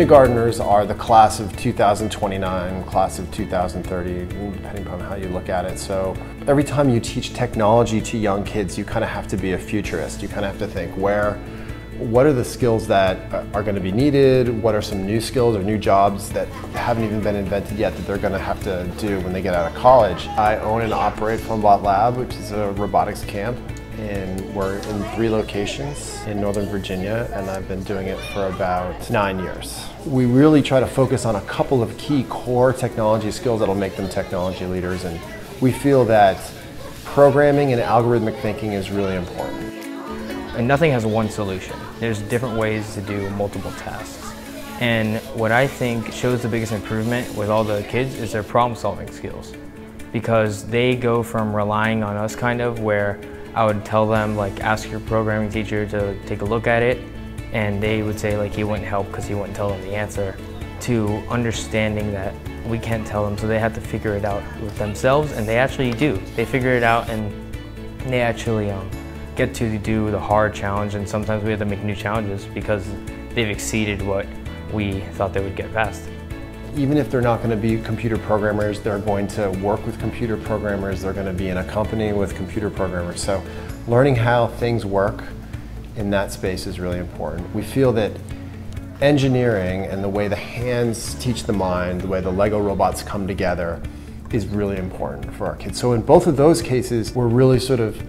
Kindergartners are the class of 2029, class of 2030, depending upon how you look at it. So every time you teach technology to young kids, you kind of have to be a futurist. You kind of have to think, what are the skills that are going to be needed? What are some new skills or new jobs that haven't even been invented yet that they're going to have to do when they get out of college? I own and operate FunBot Lab, which is a robotics camp. And we're in 3 locations in Northern Virginia, and I've been doing it for about 9 years. We really try to focus on a couple of key core technology skills that'll make them technology leaders, and we feel that programming and algorithmic thinking is really important. And nothing has one solution. There's different ways to do multiple tasks. And what I think shows the biggest improvement with all the kids is their problem-solving skills, because they go from relying on us kind of where I would tell them, like, ask your programming teacher to take a look at it, and they would say, like, he wouldn't help because he wouldn't tell them the answer, to understanding that we can't tell them, so they have to figure it out with themselves, and they actually do. They figure it out, and they actually get to do the hard challenge, and sometimes we have to make new challenges because they've exceeded what we thought they would get past. Even if they're not going to be computer programmers, they're going to work with computer programmers, they're going to be in a company with computer programmers. So learning how things work in that space is really important. We feel that engineering and the way the hands teach the mind, the way the Lego robots come together, is really important for our kids. So in both of those cases, we're really sort of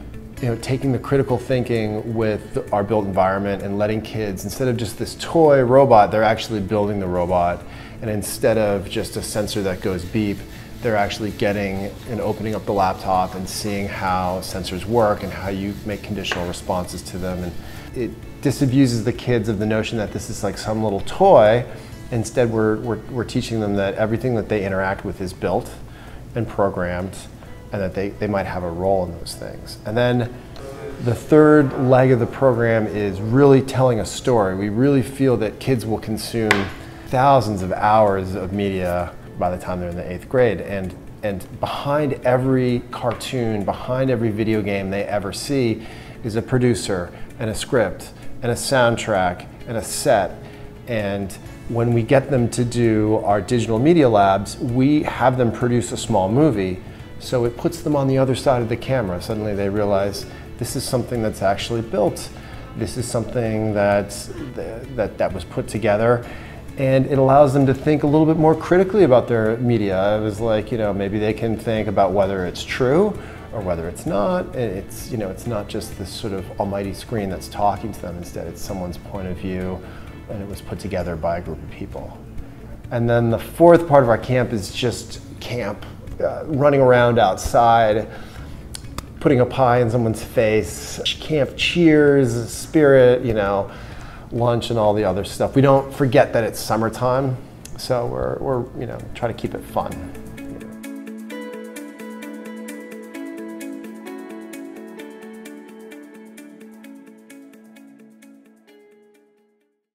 taking the critical thinking with our built environment and letting kids, instead of just this toy robot, they're actually building the robot. And instead of just a sensor that goes beep, they're actually getting and opening up the laptop and seeing how sensors work and how you make conditional responses to them. And it disabuses the kids of the notion that this is like some little toy. Instead, we're teaching them that everything that they interact with is built and programmed, and that they might have a role in those things. And then the third leg of the program is really telling a story. We really feel that kids will consume thousands of hours of media by the time they're in the 8th grade. And behind every cartoon, behind every video game they ever see is a producer and a script and a soundtrack and a set. And when we get them to do our digital media labs, we have them produce a small movie. So it puts them on the other side of the camera. Suddenly they realize this is something that's actually built. This is something that was put together. And it allows them to think a little bit more critically about their media. It was like, maybe they can think about whether it's true or whether it's not. It's not just this sort of almighty screen that's talking to them. Instead, it's someone's point of view, and it was put together by a group of people. And then the fourth part of our camp is just camp. Running around outside, putting a pie in someone's face, camp cheers, spirit, lunch and all the other stuff. We don't forget that it's summertime, so we're try to keep it fun.